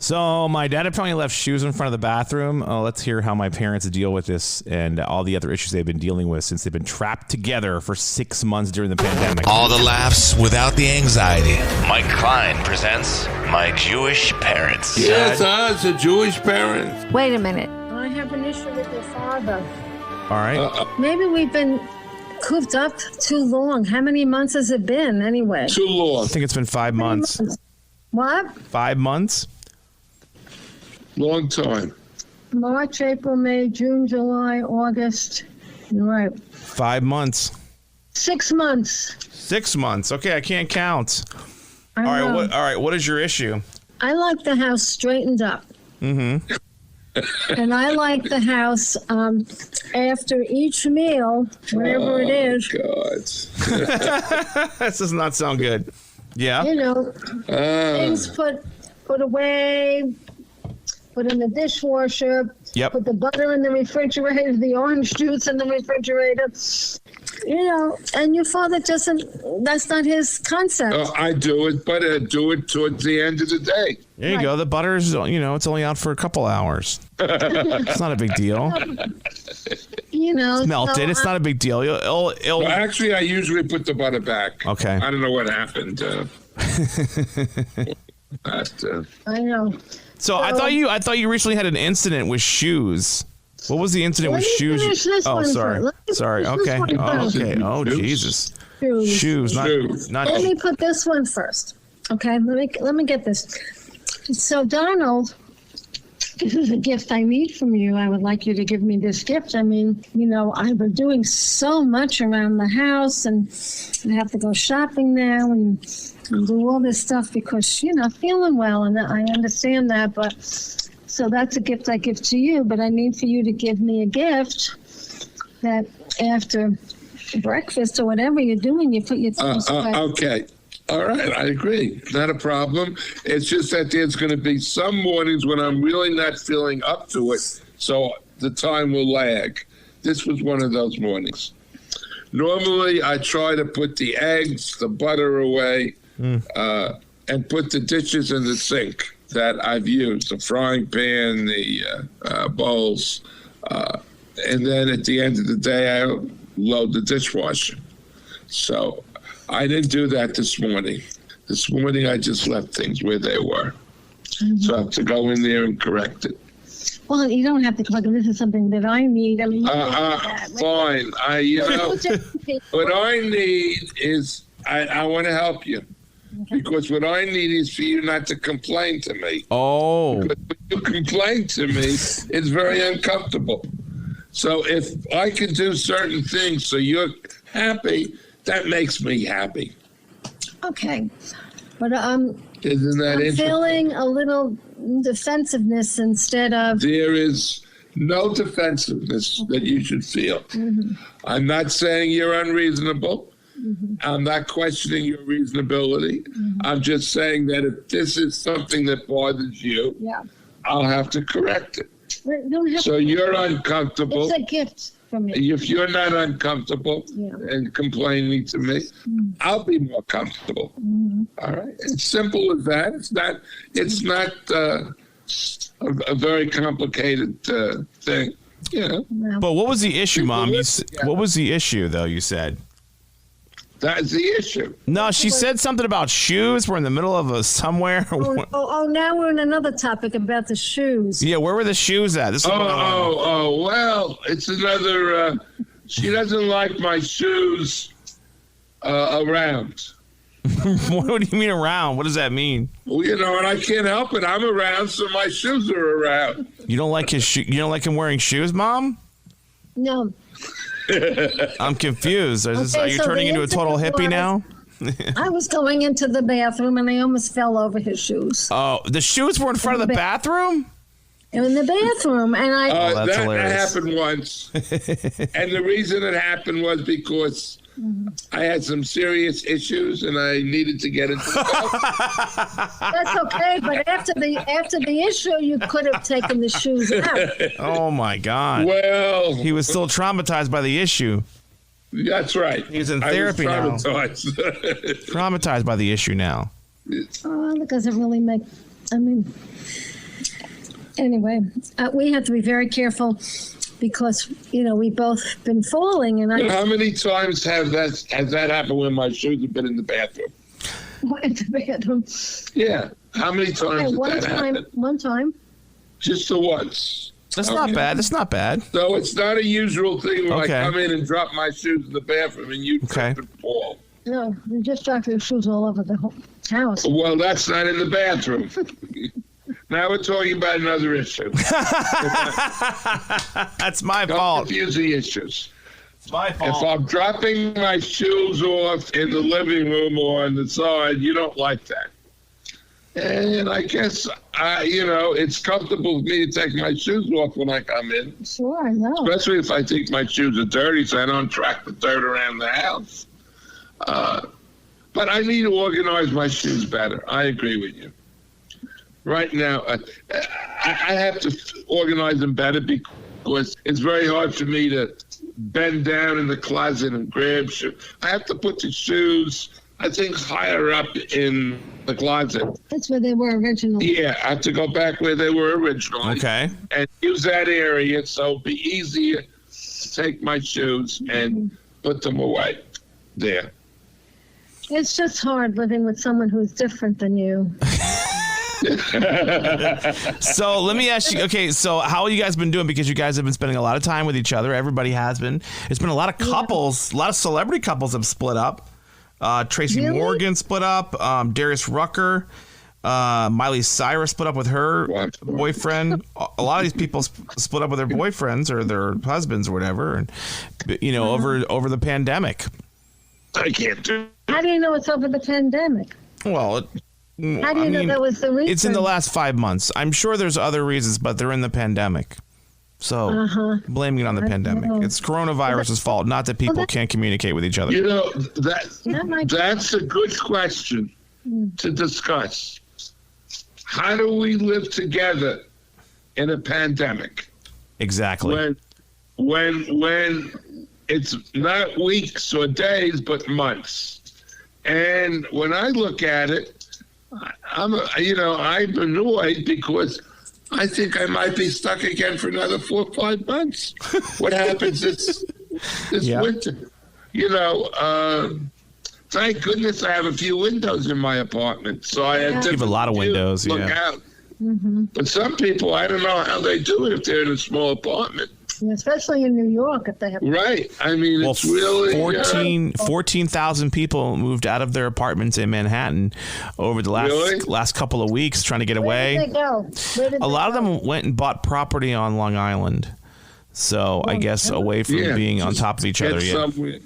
So my dad apparently left shoes in front of the bathroom. Let's hear how my parents deal with this and all the other issues they've been dealing with since they've been trapped together for 6 months during the pandemic. All the laughs without the anxiety. Mike Klein presents My Jewish Parents. Yes, it's a Jewish parent. Wait a minute. I have an issue with your father. All right. Maybe we've been cooped up too long. How many months has it been anyway? Too long. I think it's been 5 months. What? 5 months? Long time. March, April, May, June, July, August. Right. 5 months. 6 months. 6 months. Okay, I can't count. I know. All right. What is your issue? I like the house straightened up. Mm-hmm. And I like the house after each meal, whatever it is. God. This does not sound good. Yeah. You know, things put away, put in the dishwasher. Yep. Put the butter in the refrigerator, the orange juice in the refrigerator. You know, and your father doesn't, that's not his concept. I do it, but I do it towards the end of the day. There you go. The butter's, it's only out for a couple hours. It's not a big deal. You know. It's melted. So It's not a big deal. It'll Well, actually, I usually put the butter back. Okay. I don't know what happened. I know. So I thought you recently had an incident with shoes. What was the incident with shoes? Finish this Oh, one sorry. first. Let me Sorry. finish this Okay. one Oh, first. okay. Oh, Shoes. Jesus. Shoes. Not. Let me put this one first. Okay, let me get this. So Donald, this is a gift I need from you. I would like you to give me this gift. I mean, I've been doing so much around the house, and I have to go shopping now and do all this stuff because you're not feeling well, and I understand that. But so that's a gift I give to you. But I need for you to give me a gift that after breakfast or whatever you're doing, you put your things away. Okay. All right, I agree. Not a problem. It's just that there's going to be some mornings when I'm really not feeling up to it, so the time will lag. This was one of those mornings. Normally, I try to put the eggs, the butter away, and put the dishes in the sink that I've used, the frying pan, the bowls, and then at the end of the day, I load the dishwasher. So I didn't do that this morning. This morning, I just left things where they were. Mm-hmm. So I have to go in there and correct it. Well, you don't have to collect it. This is something that I need. I mean, fine. What I need is, I want to help you. Okay. Because what I need is for you not to complain to me. Oh. Because when you complain to me, it's very uncomfortable. So if I can do certain things so you're happy, that makes me happy. Okay. But Isn't that I'm interesting? feeling a little defensiveness instead of... There is no defensiveness that you should feel. Mm-hmm. I'm not saying you're unreasonable. Mm-hmm. I'm not questioning your reasonability. Mm-hmm. I'm just saying that if this is something that bothers you, I'll have to correct it. So you're uncomfortable. It's a gift for me. If you're not uncomfortable and complaining to me, I'll be more comfortable. Mm-hmm. All right. It's simple as that. It's not a very complicated thing. But what was the issue, Mom? What was the issue, though, you said? That's the issue. No, she said something about shoes. We're in the middle of somewhere. Now we're in another topic about the shoes. Yeah, where were the shoes at? Well, it's another, she doesn't like my shoes around. What do you mean around? What does that mean? Well, and I can't help it. I'm around, so my shoes are around. You don't like you don't like him wearing shoes, Mom? No. I'm confused. Are you turning into a total hippie now? I was going into the bathroom and I almost fell over his shoes. Oh, the shoes were in front of the bathroom? In the bathroom, and that's that hilarious. happened once. And the reason it happened was because I had some serious issues and I needed to get into the bathroom. That's okay, but after the issue, you could have taken the shoes out. Oh my God! Well, he was still traumatized by the issue. That's right. He's in therapy now. Traumatized by the issue now. That doesn't really make. I mean, Anyway, we have to be very careful because, we've both been falling, and How many times has that happened when my shoes have been in the bathroom? in the bathroom. Yeah. How many times One did that time, happen? one time. Just the once. That's not bad. That's not bad. So it's not a usual thing when Okay. I come in and drop my shoes in the bathroom and you Okay. trip and fall. No, you just drop your shoes all over the house. Well, that's not in the bathroom. Now we're talking about another issue. That's my Don't fault. confuse the issues. It's my If fault. I'm dropping my shoes off in the living room or on the side, you don't like that. And I guess, it's comfortable for me to take my shoes off when I come in, Sure, I know. especially if I think my shoes are dirty so I don't track the dirt around the house. But I need to organize my shoes better. I agree with you. Right now, I have to organize them better because it's very hard for me to bend down in the closet and grab shoes. I have to put the shoes, I think, higher up in the closet. That's where they were originally. Yeah, I have to go back where they were originally. Okay. And use that area so it'll be easier to take my shoes and put them away there. It's just hard living with someone who's different than you. So let me ask you, okay, so how have you guys been doing? Because you guys have been spending a lot of time with each other. Everybody has been. It's been a lot of couples, a lot of celebrity couples have split up. Tracy Really? Morgan split up. Darius Rucker. Miley Cyrus split up with her boyfriend. A lot of these people split up with their boyfriends or their husbands or whatever, and over the pandemic. I can't do How do you know it's over the pandemic? Well, How do you know that was the reason? it's in the last 5 months. I'm sure there's other reasons, but they're in the pandemic. So blaming it on the pandemic. know. It's coronavirus's fault, not that people can't communicate with each other. That's a good question to discuss. How do we live together in a pandemic? Exactly. When it's not weeks or days, but months. And when I look at it, I'm annoyed because I think I might be stuck again for another 4 or 5 months. What happens this winter? Thank goodness I have a few windows in my apartment, so I have You have a lot of views to windows, look yeah. out. But some people, I don't know how they do it if they're in a small apartment. Especially in New York, if they have. Right. I mean, Well, it's really 14,000 people moved out of their apartments in Manhattan over the Really? last couple of weeks trying to get Where did away. they go? A lot of them went and bought property on Long Island. So I guess away from being on just top of each get other. Yeah. somewhere.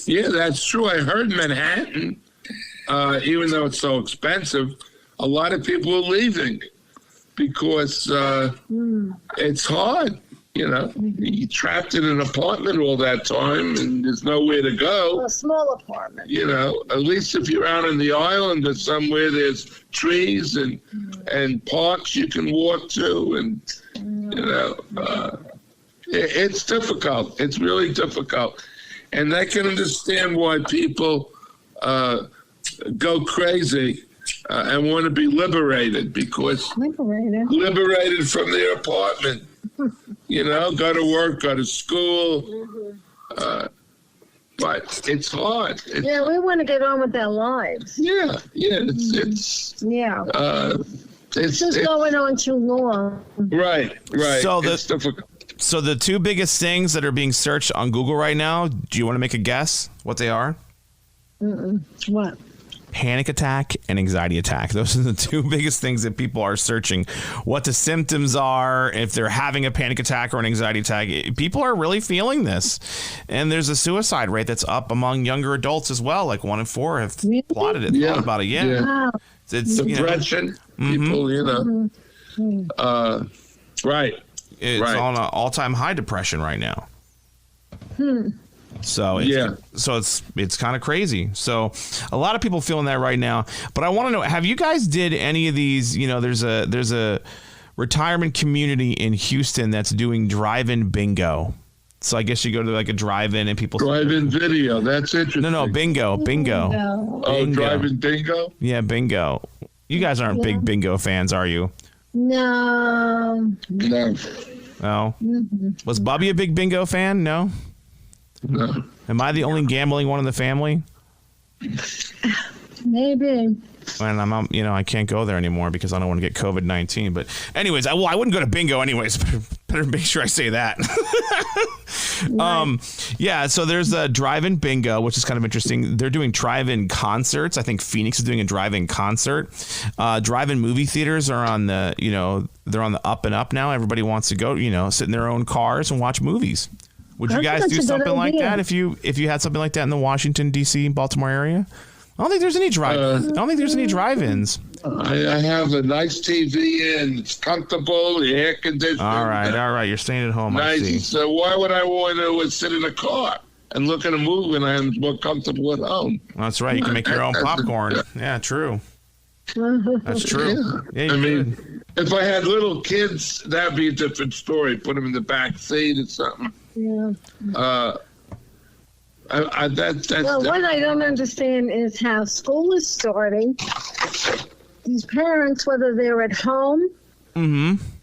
Yeah, that's true. I heard Manhattan, even though it's so expensive, a lot of people are leaving because it's hard. You're trapped in an apartment all that time and there's nowhere to go. A small apartment. At least if you're out on the island or somewhere, there's trees and parks you can walk to, and it's difficult. It's really difficult, and I can understand why people go crazy and want to be liberated because liberated from their apartment. Go to work, go to school. But it's hard. We want to get on with our lives. It's just going on too long. Right. So it's difficult. So the two biggest things that are being searched on Google right now, do you want to make a guess what they are? What? Panic attack and anxiety attack. Those are the two biggest things that people are searching. What the symptoms are, if they're having a panic attack or an anxiety attack. People are really feeling this. And there's a suicide rate that's up among younger adults as well. Like 1 in 4 have plotted it, thought about it. Yeah. Wow. It's Depression, people, right. It's on an all-time high depression right now. So it's kind of crazy. So a lot of people feeling that right now. But I want to know, have you guys did any of these? There's a retirement community in Houston that's doing drive-in bingo. So I guess you go to like a drive-in and people drive-in video. That's interesting. No, bingo. Oh, drive-in bingo. Yeah, bingo. You guys aren't big bingo fans, are you? No. No, No. Was Bubby a big bingo fan? No. no. Am I the only gambling one in the family? Maybe. And I can't go there anymore because I don't want to get COVID-19. But anyways, I wouldn't go to bingo anyways. Better make sure I say that. Yeah. So there's a drive-in bingo, which is kind of interesting. They're doing drive-in concerts. I think Phoenix is doing a drive-in concert. Drive-in movie theaters are on the, they're on the up and up now. Everybody wants to go, sit in their own cars and watch movies. Would you guys do something like that if you had something like that in the Washington D.C. Baltimore area? I don't think there's any drive-ins. I have a nice TV and it's comfortable, the air conditioning. All right. You're staying at home. Nice. I see. So why would I want to sit in a car and look at a movie when I'm more comfortable at home? That's right. You can make your own popcorn. Yeah, true. That's true. Yeah, I mean, if I had little kids, that'd be a different story. Put them in the back seat or something. Yeah. That's What I don't understand is how school is starting. These parents, whether they're at home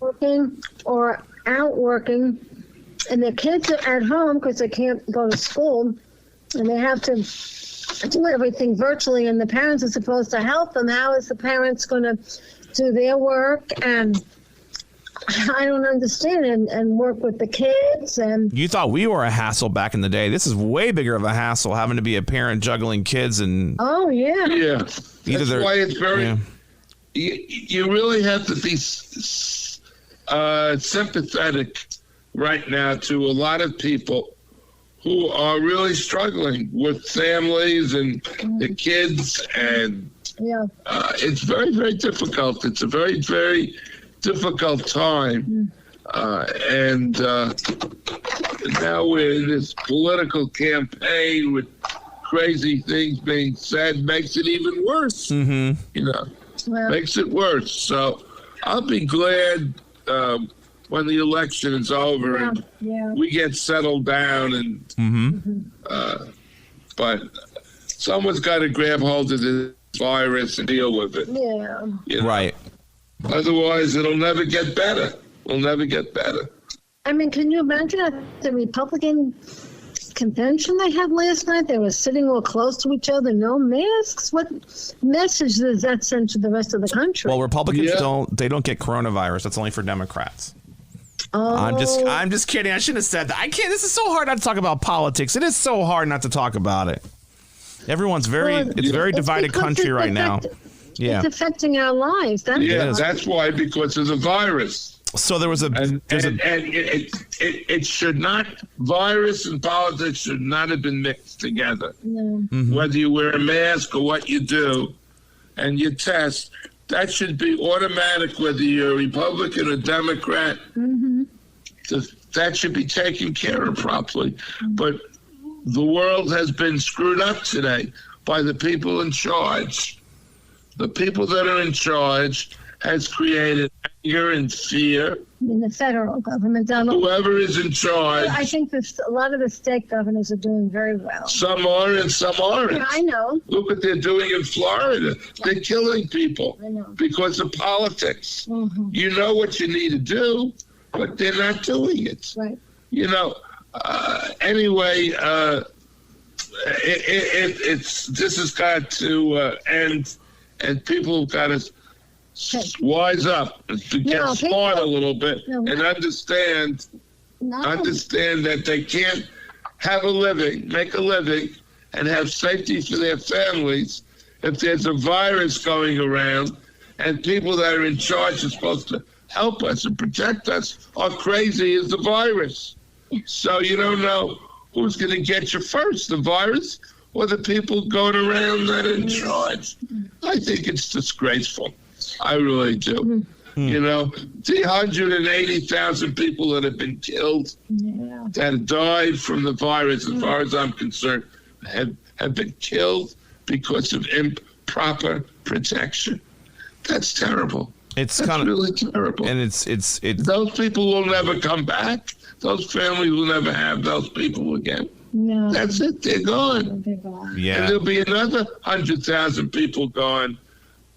working or out working, and their kids are at home because they can't go to school, and they have to do everything virtually, and the parents are supposed to help them. How is the parents going to do their work? And I don't understand, and work with the kids. And you thought we were a hassle back in the day. This is way bigger of a hassle, having to be a parent juggling kids and. Oh yeah. Yeah. That's why it's very. Yeah. You really have to be sympathetic right now to a lot of people who are really struggling with families and the kids, and it's very, very difficult. It's a very, very difficult time, and now we're in this political campaign with crazy things being said, makes it even worse. Makes it worse. So I'll be glad when the election is over and we get settled down, and but someone's got to grab hold of this virus and deal with it. Right. Otherwise, it'll never get better. We'll never get better. I mean, can you imagine at the Republican convention they had last night? They were sitting all close to each other, no masks. What message does that send to the rest of the country? Well, Republicans don't get coronavirus. That's only for Democrats. Oh. I'm just kidding. I shouldn't have said that. I can't. This is so hard not to talk about politics. It is so hard not to talk about it. Everyone's very divided country right now. It's affecting our lives. That's why, because of the virus. So there was it should not, virus and politics should not have been mixed together. Whether you wear a mask or what you do, and you test, that should be automatic, whether you're a Republican or Democrat. That should be taken care of properly. But the world has been screwed up today by the people in charge. The people that are in charge has created anger and fear. In the federal government, Donald. Whoever is in charge. I think a lot of the state governors are doing very well. Some are and some aren't. Yeah, I know. Look what they're doing in Florida. They're killing people because of politics. You know what you need to do, but they're not doing it. Right. Anyway, this has got to end. And people have got to wise up, to get smart a little bit, and understand that they can't make a living, and have safety for their families if there's a virus going around, and people that are in charge are supposed to help us and protect us are crazy as the virus. So you don't know who's going to get you first, the virus or the people going around that are in charge. I think it's disgraceful. I really do. The 180,000 people that have been killed, that have died from the virus, as far as I'm concerned, have been killed because of improper protection. That's terrible. That's really terrible. And it's those people will never come back. Those families will never have those people again. No. That's it. They're gone. Yeah. And there'll be another 100,000 people gone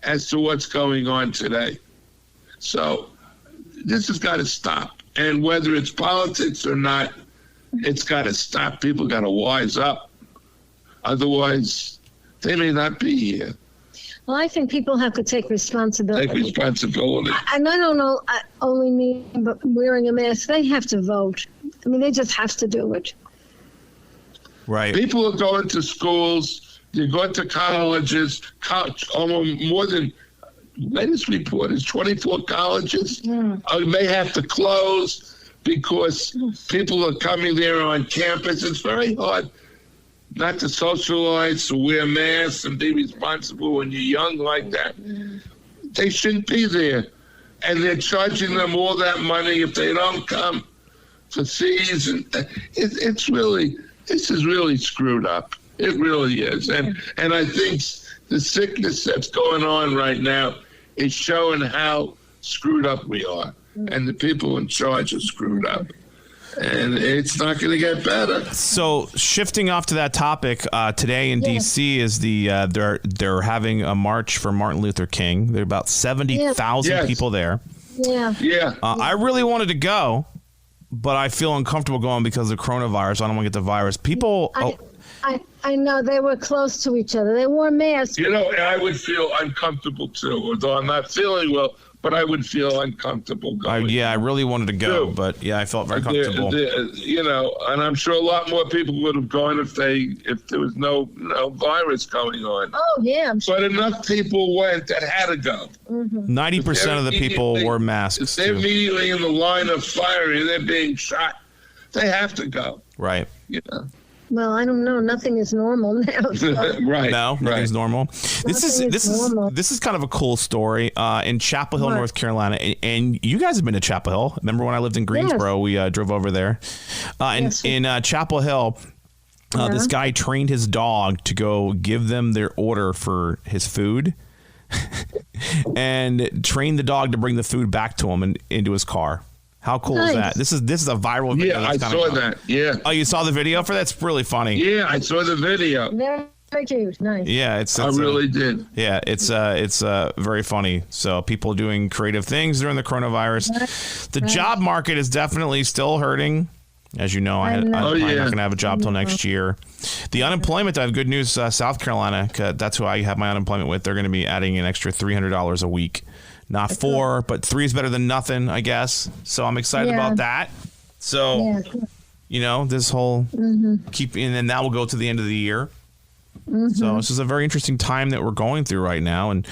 as to what's going on today. So this has got to stop. And whether it's politics or not, it's got to stop. People got to wise up. Otherwise, they may not be here. Well, I think people have to take responsibility. Take responsibility. And I don't know, I only mean but wearing a mask. They have to vote. I mean, they just have to do it. Right. People are going to schools. They're going to colleges. Almost more than latest report is 24 colleges may have to close because people are coming there on campus. It's very hard not to socialize, to wear masks, and be responsible when you're young like that. They shouldn't be there. And they're charging them all that money if they don't come for fees. And this is really screwed up. It really is. And I think the sickness that's going on right now is showing how screwed up we are. And the people in charge are screwed up. And it's not going to get better. So shifting off to that topic, today in D.C. is they're having a march for Martin Luther King. There are about 70,000 people there. Yeah. I really wanted to go, but I feel uncomfortable going because of coronavirus. I don't want to get the virus. People. I know they were close to each other. They wore masks. You know, I would feel uncomfortable too, although I'm not feeling well. But I would feel uncomfortable going. I really wanted to go, but I felt very comfortable. You know, and I'm sure a lot more people would have gone if there was no virus going on. Oh yeah, I'm sure. But enough people went that had to go. 90% of the people wore masks. If they're immediately in the line of fire and they're being shot, they have to go. Right. You know. Well, I don't know. Nothing is normal now. So. Right. No, nothing's normal. This is kind of a cool story in Chapel Hill, North Carolina, and you guys have been to Chapel Hill. Remember when I lived in Greensboro? Yes. We drove over there. In Chapel Hill, this guy trained his dog to go give them their order for his food, and trained the dog to bring the food back to him and into his car. How cool is that? This is a viral video. Yeah, I saw that. Yeah. Oh, you saw the video for that? It's really funny. Yeah, I saw the video. Very cute. Nice. Yeah, I really did. Yeah, it's very funny. So people doing creative things during the coronavirus. The job market is definitely still hurting. As you know, I'm probably not going to have a job till next year. The unemployment, I have good news. South Carolina, that's who I have my unemployment with. They're going to be adding an extra $300 a week. Not 4, but 3 is better than nothing, I guess. So I'm excited about that. So, this whole and then that will go to the end of the year. So this is a very interesting time that we're going through right now. And,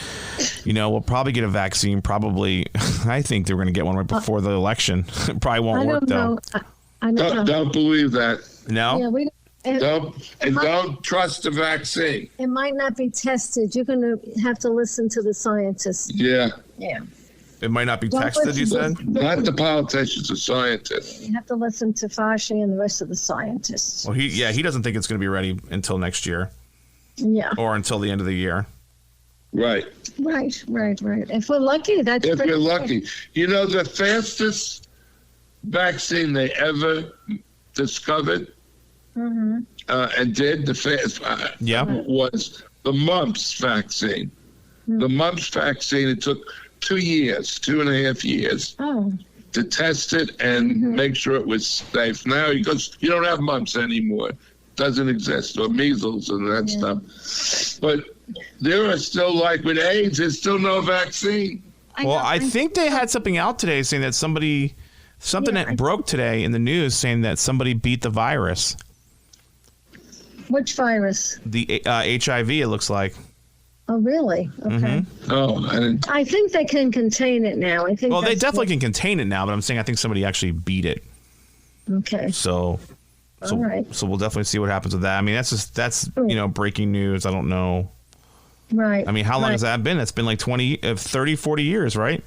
we'll probably get a vaccine. Probably, I think they're going to get one right before the election. It probably won't work, though. Don't believe that. No? Yeah, don't trust the vaccine. It might not be tested. You're going to have to listen to the scientists. Yeah. Yeah. It might not be texted, you said? Not the politicians, the scientists. You have to listen to Fauci and the rest of the scientists. Well, he doesn't think it's going to be ready until next year. Yeah. Or until the end of the year. Right. Right. If we're lucky, that's if we're lucky. The fastest vaccine they ever discovered and did was the mumps vaccine. The mumps vaccine, it took 2.5 years to test it and make sure it was safe. Now, because you don't have mumps anymore, it doesn't exist, or measles and that stuff. But there are still, like with AIDS, there's still no vaccine. I think they had something out today saying that something that broke today in the news saying that somebody beat the virus. Which virus? The HIV, it looks like. Oh, really? Okay. Oh, I think they can contain it now. I think. Well, they definitely can contain it now, but I'm saying I think somebody actually beat it. Okay. So all right. So we'll definitely see what happens with that. I mean, that's breaking news. I don't know. Right. I mean, how long has that been? It's been like 30, 40 years, right?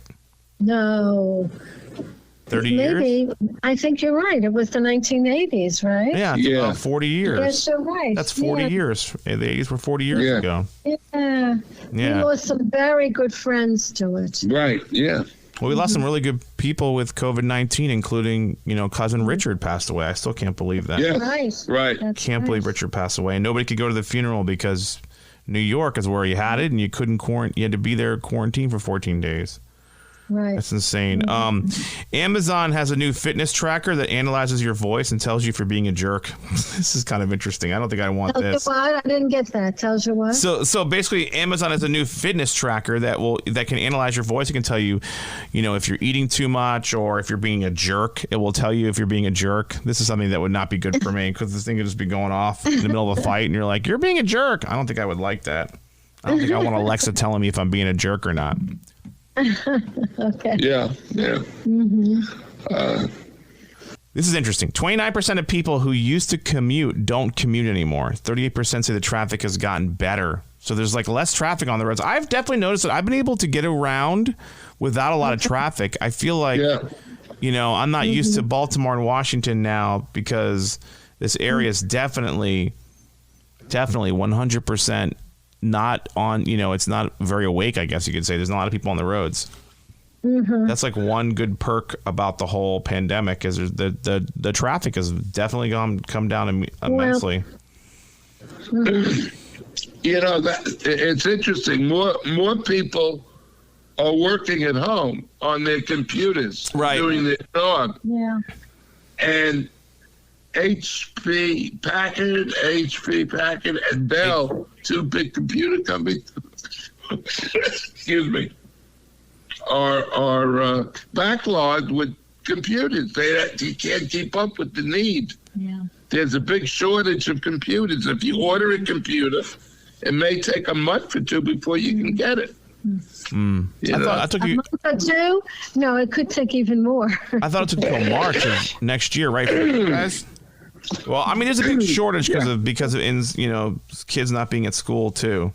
No. 30 years? Maybe. I think you're right. It was the 1980s, right? Yeah, it's about 40 years. Yes, you're right. That's 40 years. The 80s were 40 years ago. Yeah. We lost some very good friends to it. Right, yeah. Well, we lost some really good people with COVID-19, including, cousin Richard passed away. I still can't believe that. Yeah, right. Can't believe Richard passed away. And nobody could go to the funeral because New York is where you had it, and you couldn't quarantine. You had to be there quarantined for 14 days. Right. That's insane. Amazon has a new fitness tracker that analyzes your voice and tells you if you're being a jerk. This is kind of interesting. I don't think I want Tells you this. what? I didn't get that. Tells you what? So basically, Amazon has a new fitness tracker that can analyze your voice. It can tell you, if you're eating too much or if you're being a jerk. It will tell you if you're being a jerk. This is something that would not be good for me because this thing could just be going off in the middle of a fight and you're like, you're being a jerk. I don't think I would like that. I don't think I want Alexa telling me if I'm being a jerk or not. Okay. Yeah. This is interesting. 29% of people who used to commute don't commute anymore. 38% say the traffic has gotten better. So there's like less traffic on the roads. I've definitely noticed that I've been able to get around without a lot of traffic. I feel like, I'm not used to Baltimore and Washington now because this area is definitely 100% not on, it's not very awake, I guess you could say. There's not a lot of people on the roads. That's like one good perk about the whole pandemic is the traffic has definitely come down immensely. It's interesting. More people are working at home on their computers, right, doing their job. Yeah. And HP Packard, and Dell, two big computer companies, excuse me, are backlogged with computers. You can't keep up with the need. Yeah. There's a big shortage of computers. If you order a computer, it may take a month or two before you can get it. I took you. A month or two? No, it could take even more. I thought it took till March of next year, right, for you guys? Well, I mean, there's a big shortage because of kids not being at school too.